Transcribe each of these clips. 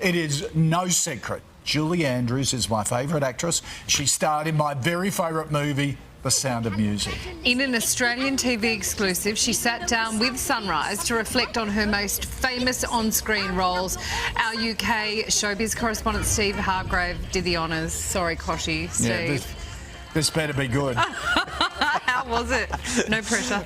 It is no secret. Julie Andrews is my favourite actress. She starred in my very favourite movie, The Sound of Music. In an Australian TV exclusive, she sat down with Sunrise to reflect on her most famous on-screen roles. Our UK showbiz correspondent Steve Hargrave did the honours. Sorry, Kochie. Steve. Yeah, this better be good. How was it? No pressure.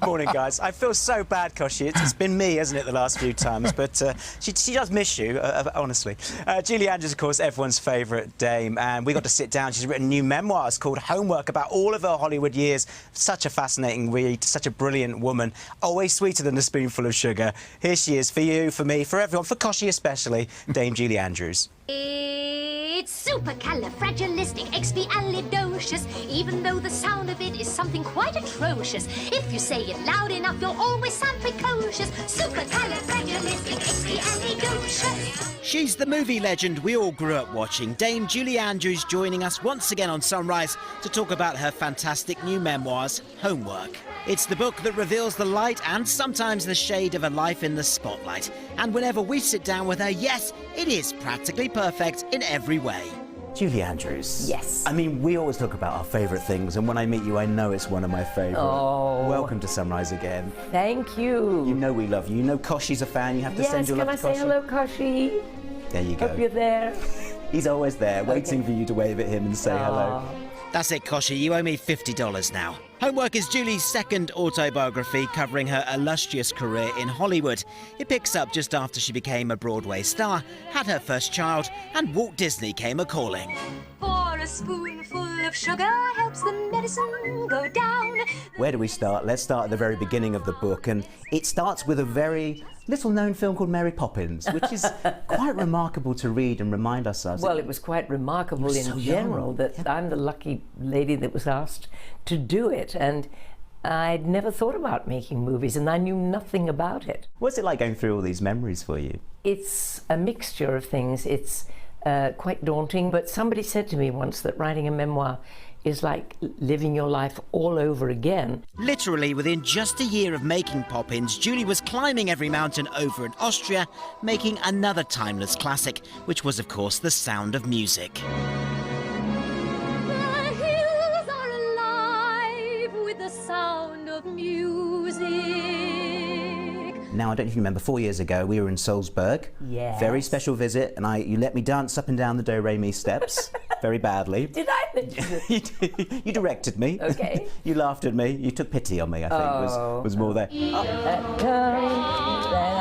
Morning, guys. I feel so bad, Kochie. It's been me, hasn't it, the last few times? But she does miss you, honestly. Julie Andrews, of course, everyone's favourite dame, and we got to sit down. She's written new memoirs called Homework about all of her Hollywood years. Such a fascinating read, such a brilliant woman, always sweeter than a spoonful of sugar. Here she is, for you, for me, for everyone, for Kochie especially, Dame Julie Andrews. It's supercalifragilisticexpialidocious, even though the sound of it is something quite atrocious. If you say it loud enough, you'll always sound precocious. Supercalifragilisticexpialidocious. She's the movie legend we all grew up watching. Dame Julie Andrews joining us once again on Sunrise to talk about her fantastic new memoirs, Homework. It's the book that reveals the light and sometimes the shade of a life in the spotlight. And whenever we sit down with her, yes, it is practically perfect in every way. Julie Andrews. Yes. I mean, we always talk about our favourite things, and when I meet you, I know it's one of my favourite. Oh. Welcome to Sunrise again. Thank you. You know we love you. You know Kochie's a fan. You have to send your love to Kochie. Yes, can I say hello, Kochie? There you go. Hope you're there. He's always there, waiting for you to wave at him and say hello. That's it, Kochie. You owe me $50 now. Homework is Julie's second autobiography covering her illustrious career in Hollywood. It picks up just after she became a Broadway star, had her first child, and Walt Disney came a-calling. For a spoonful of sugar helps the medicine go down. Where do we start? Let's start at the very beginning of the book, and it starts with a very little-known film called Mary Poppins, which is quite remarkable to read and remind ourselves. Well, it was quite remarkable in general that I'm the lucky lady that was asked to do it, and I'd never thought about making movies, and I knew nothing about it. What's it like going through all these memories for you? It's a mixture of things. It's quite daunting, but somebody said to me once that writing a memoir is like living your life all over again. Literally, within just a year of making Poppins, Julie was climbing every mountain over in Austria, making another timeless classic, which was, of course, The Sound of Music. The hills are alive with the sound of music. Now, I don't know if you remember, 4 years ago, we were in Salzburg. Yes. Very special visit, and you let me dance up and down the do-re-mi steps very badly. Did I mention it? You directed me. Okay. You laughed at me. You took pity on me, I think, was more there. Now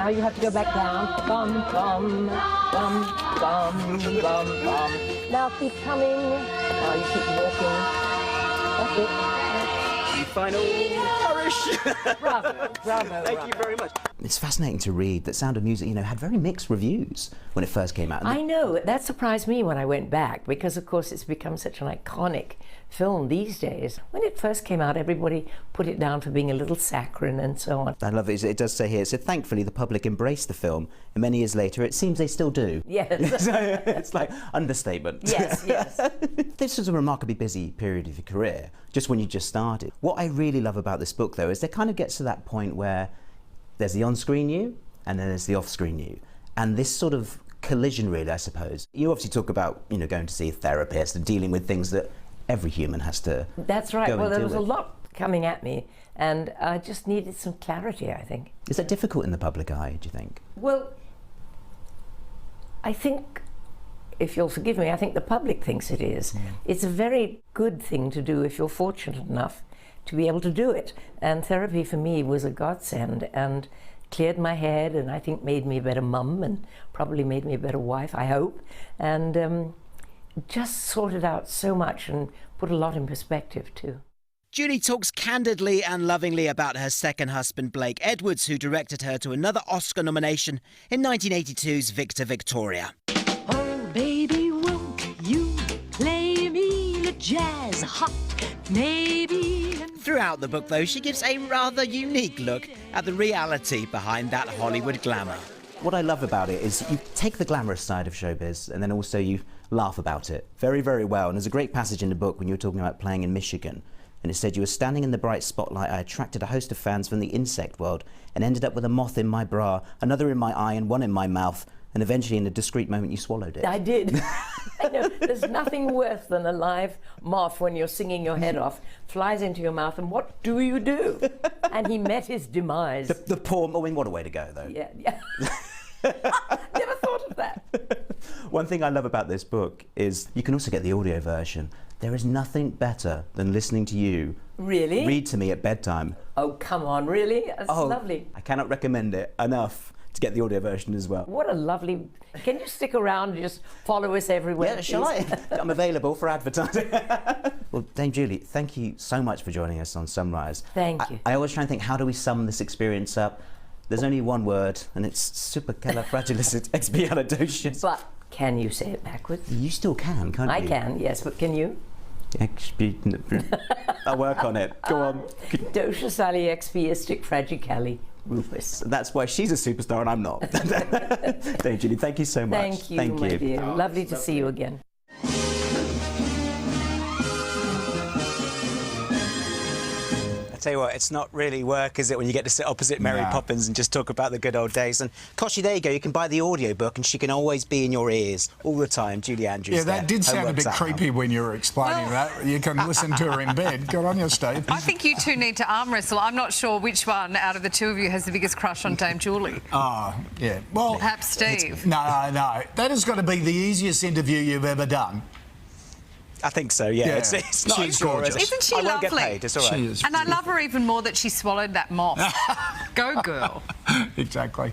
you have to go back down. Bum, bum, bum, bum, bum, bum. Now keep coming. Now you keep walking. That's it. Final flourish. Bravo, bravo. Thank you very much. It's fascinating to read that Sound of Music, had very mixed reviews when it first came out. I know, that surprised me when I went back, because of course it's become such an iconic film these days. When it first came out, everybody put it down for being a little saccharine and so on. I love it. It does say here, so thankfully the public embraced the film, and many years later it seems they still do. Yes. So it's like understatement. Yes, yes. This was a remarkably busy period of your career, just when you just started. What I really love about this book, though, is it kind of gets to that point where there's the on-screen you, and then there's the off-screen you. And this sort of collision, really, I suppose. You obviously talk about, going to see a therapist and dealing with things that every human has to That's right. go Well, and there deal was a with. lot coming at me, and I just needed some clarity, I think. Is that difficult in the public eye, do you think? Well, I think, if you'll forgive me, I think the public thinks it is. It's a very good thing to do if you're fortunate enough to be able to do it. And therapy for me was a godsend and cleared my head, and I think made me a better mum and probably made me a better wife, I hope. And just sorted out so much and put a lot in perspective too. Julie talks candidly and lovingly about her second husband, Blake Edwards, who directed her to another Oscar nomination in 1982's Victor Victoria. Oh, baby, won't you play me the jazz hot, maybe? Throughout the book, though, she gives a rather unique look at the reality behind that Hollywood glamour. What I love about it is you take the glamorous side of showbiz and then also you laugh about it very, very well. And there's a great passage in the book when you were talking about playing in Michigan. And it said, "You were standing in the bright spotlight. I attracted a host of fans from the insect world and ended up with a moth in my bra, another in my eye and one in my mouth. and eventually, in a discreet moment, you swallowed it. I did. I know, there's nothing worse than a live moth when you're singing your head off, flies into your mouth, and what do you do? And he met his demise. The poor... I mean, what a way to go, though. Yeah. Never thought of that. One thing I love about this book is you can also get the audio version. There is nothing better than listening to you read to me at bedtime. Oh, come on, really? That's lovely. I cannot recommend it enough to get the audio version as well. What a lovely... Can you stick around and just follow us everywhere? Yeah, shall I? I'm available for advertising. Well, Dame Julie, thank you so much for joining us on Sunrise. Thank you. I always try and think, how do we sum this experience up? There's only one word, and it's supercalifragilisticexpialidocious. But can you say it backwards? You still can't you? I can, yes, but can you? I'll work on it. Go on. Dociasalixpiasticfragicalirufus. That's why she's a superstar and I'm not. Dame Julie, thank you so much. Thank you, my dear. Lovely to see you again. I tell you what, it's not really work, is it, when you get to sit opposite Mary Poppins and just talk about the good old days? And Kochie, there you go, you can buy the audiobook and she can always be in your ears all the time. Julie Andrews. Yeah, that did sound a bit creepy when you were explaining that. You can listen to her in bed. Good on you, Steve. I think you two need to arm wrestle. I'm not sure which one out of the two of you has the biggest crush on Dame Julie. Oh, yeah. Well, perhaps Steve. No. That has got to be the easiest interview you've ever done. I think so, yeah. It's not She's sure, gorgeous. Isn't she I won't lovely? get paid, it's all right. She is. And I love her even more that she swallowed that moth. Go, girl. Exactly.